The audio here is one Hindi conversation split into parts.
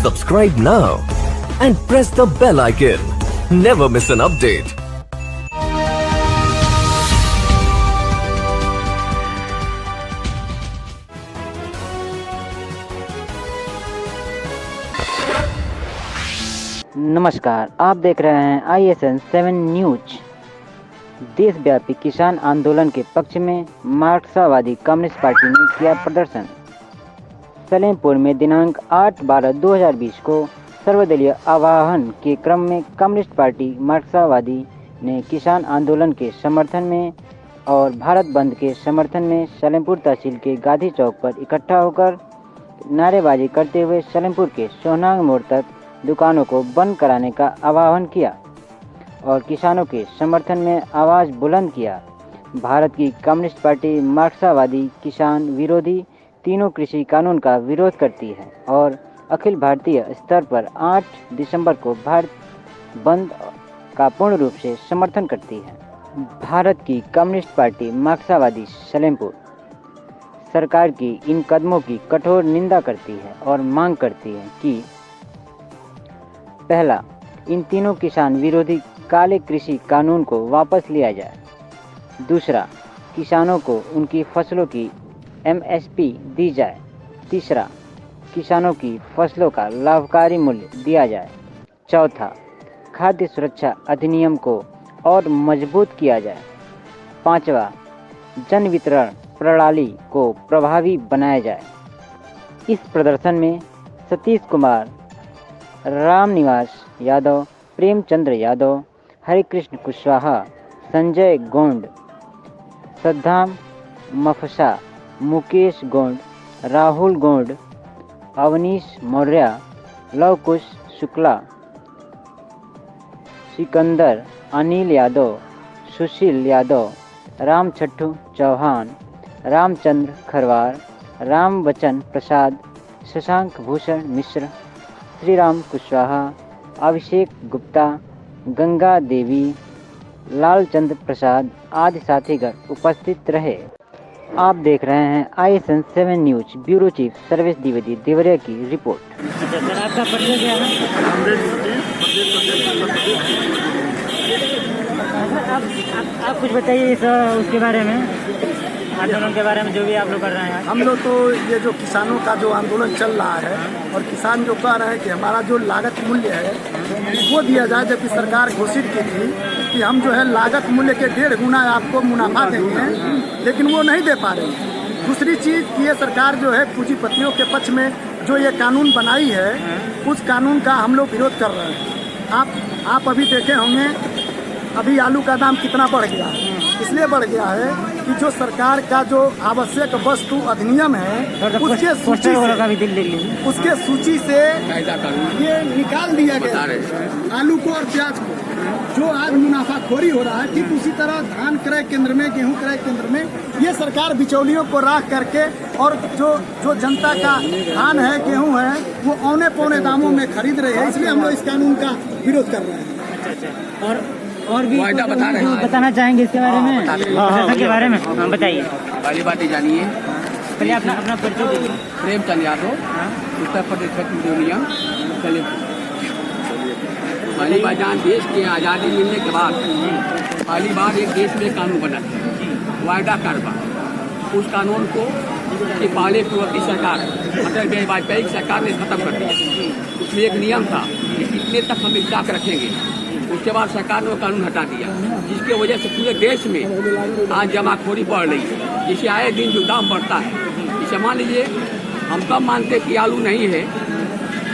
Subscribe now and press the bell icon. Never miss an update. नमस्कार, आप देख रहे हैं ISN 7 न्यूज। देशव्यापी किसान आंदोलन के पक्ष में मार्क्सवादी कम्युनिस्ट पार्टी ने किया प्रदर्शन। सलेमपुर में दिनांक 8/12/2020 को सर्वदलीय आह्वान के क्रम में कम्युनिस्ट पार्टी मार्क्सवादी ने किसान आंदोलन के समर्थन में और भारत बंद के समर्थन में सलेमपुर तहसील के गांधी चौक पर इकट्ठा होकर नारेबाजी करते हुए सलेमपुर के सोहनांग मोड़ तक दुकानों को बंद कराने का आह्वान किया और किसानों के समर्थन में आवाज़ बुलंद किया। भारत की कम्युनिस्ट पार्टी मार्क्सवादी किसान विरोधी तीनों कृषि कानून का विरोध करती है और अखिल भारतीय स्तर पर 8 दिसंबर को भारत बंद का पूर्ण रूप से समर्थन करती है। भारत की कम्युनिस्ट पार्टी मार्क्सवादी सलेमपुर सरकार की इन कदमों की कठोर निंदा करती है और मांग करती है कि पहला, इन तीनों किसान विरोधी काले कृषि कानून को वापस लिया जाए। दूसरा, किसानों को उनकी फसलों की MSP दी जाए। तीसरा, किसानों की फसलों का लाभकारी मूल्य दिया जाए। चौथा, खाद्य सुरक्षा अधिनियम को और मजबूत किया जाए। पांचवा, जन वितरण प्रणाली को प्रभावी बनाया जाए। इस प्रदर्शन में सतीश कुमार, रामनिवास यादव, प्रेमचंद्र यादव, हरिकृष्ण कुशवाहा, संजय गोंड, सद्दाम मफसा, मुकेश गोंड, राहुल गोंड, अवनीश मौर्य, लवकुश शुक्ला, सिकंदर, अनिल यादव, सुशील यादव, राम छट्टू चौहान, रामचंद्र खरवार, राम बच्चन प्रसाद, शशांक भूषण मिश्र, श्रीराम कुशवाहा, अभिषेक गुप्ता, गंगा देवी, लालचंद्र प्रसाद आदि साथीगण उपस्थित रहे। आप देख रहे हैं ISN 7 news. Bureau chief service Dwivedi Deoria की रिपोर्ट। सर, आपका परिचय क्या है? आप कुछ बताइए उसके बारे में, आंदोलन के बारे में, जो भी आप लोग कर रहे हैं। हम लोग तो ये जो किसानों का जो आंदोलन चल रहा है और किसान जो कह रहे हैं कि हमारा जो लागत मूल्य है वो दिया जाए, जबकि सरकार घोषित की थी कि हम जो है लागत मूल्य के 1.5 गुना आपको मुनाफा देंगे, लेकिन वो नहीं दे पा रहे हैं। दूसरी चीज़, ये सरकार जो है पूंजीपतियों के पक्ष में जो ये कानून बनाई है उस कानून का हम लोग विरोध कर रहे हैं। आप अभी देखे होंगे, अभी आलू का दाम कितना बढ़ गया है। इसलिए बढ़ गया है कि जो सरकार का जो आवश्यक वस्तु अधिनियम है उसके सूची से ये निकाल दिया गया आलू को और प्याज को। जो आज मुनाफाखोरी हो रहा है, ठीक उसी तरह धान क्रय केंद्र में, गेहूं क्रय केंद्र में ये सरकार बिचौलियों को राख करके और जो जनता का धान है, गेहूं है, वो औने पौने दामों में खरीद रही है। इसलिए हम लोग इस कानून का विरोध कर रहे हैं। और भी बताना चाहेंगे इसके बारे में? के बारे में बताइए। पहली बात ये जानिए, पहले अपना परिचय दीजिए। प्रेमचंद यादव, उत्तर प्रदेश पेट्रोलियम सलेमपुर। पहली बार जहाँ देश की आज़ादी मिलने के बाद पहली बार एक देश में कानून बना वायदा कारोबार। उस कानून को कि पहले पूर्ववर्ती सरकार अटल बिहारी वाजपेयी की सरकार ने खत्म कर दिया। उसमें एक नियम था कि कितने तक हम स्टॉक रखेंगे। उसके बाद सरकार ने वो कानून हटा दिया, जिसकी वजह से पूरे देश में आज जमाखोरी बढ़ रही है, जिसे आए दिन जो दाम बढ़ता है। इसे मान लीजिए, हम कब मानते कि आलू नहीं है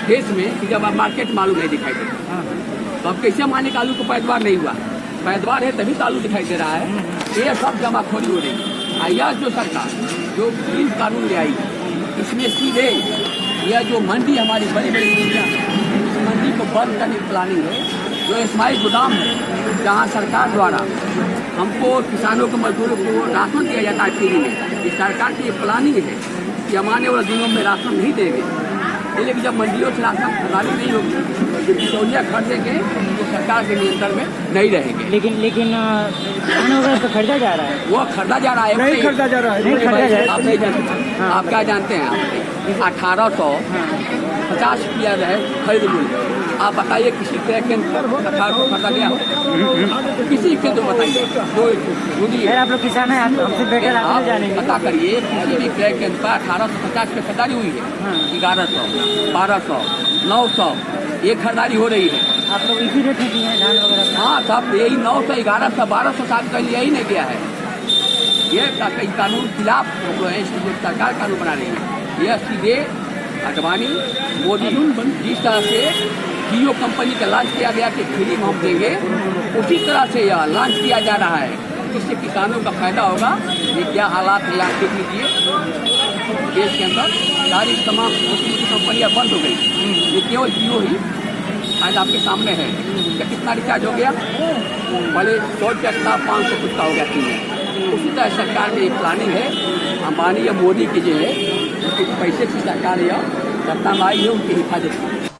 देश में कि जब आप मार्केट में आलू नहीं दिखाई देता, तो अब कैसे माने कि आलू को पैदावार नहीं हुआ? पैदावार है तभी तो आलू दिखाई दे रहा है। ये सब जमाखोरी हो रही है। जो सरकार जो ग्रीन कानून ले आई, इसमें सीधे यह जो मंडी हमारी बड़ी बड़ी मंडियाँ, इस मंडी को बंद करने की प्लानिंग है। जो इस्माइल गोदाम है, जहाँ सरकार द्वारा हमको किसानों को, मजदूरों को राशन दिया जाता है फ्री में, इस सरकार की प्लानिंग है कि हम आने वाले दिनों में राशन नहीं देंगे। लेकिन जब मंडियों से राशन खरीदारी नहीं होगी, तो बिचौलिया खरीदेंगे, तो सरकार के नियंत्रण में नहीं रहेंगे। लेकिन धान वगैरह तो खरीदा जा रहा है। वो खरीदा जा रहा है, नहीं खरीदा जा रहा है। नहीं खरीदा जा रहा आप नहीं जानते, आप क्या जानते हैं? आप 1850 रुपया है खरीद मूल्य। आप बताइए किसी क्रय केंद्र पर 1800 खरीदा गया हो? किसी केंद्र बताइए जो ढूंढिए। आप लोग किसान हैं, हमसे बेटर आप आप जानेंगे। पता करिए किसी भी क्रय केंद्र पर 1850 की खरीदारी हुई है। 1100, 1200, 900 ये खरीदारी हो रही है। आप लोग इसी रेट में दिए हैं धान वगैरह? हाँ, सब यही 900, 1100, 1200 साल का यही नहीं गया है। ये कानून खिलाफ हम लोग हैं, इसलिए सरकार कानून बना रही है। यह सीधे अडवाणी मोदी जिस तरह से जियो कंपनी का लॉन्च किया गया कि फ्री में हम देंगे, उसी तरह से यह लॉन्च किया जा रहा है। इससे किसानों का फायदा होगा। ये क्या हालात है आप देख लीजिए, देश के अंदर सारी तमाम कंपनियां बंद हो गई, ये केवल जियो ही आज आपके सामने है। इसका कितना रिचार्ज हो गया? पहले 100 रुपया था, 500 कुछ का हो गया 3 में। उसी तरह सरकार में एक प्लानिंग है। अंबानी या मोदी की जो है उनके पैसे की सरकार या सत्ता में आई है, उनकी हिफाजत की।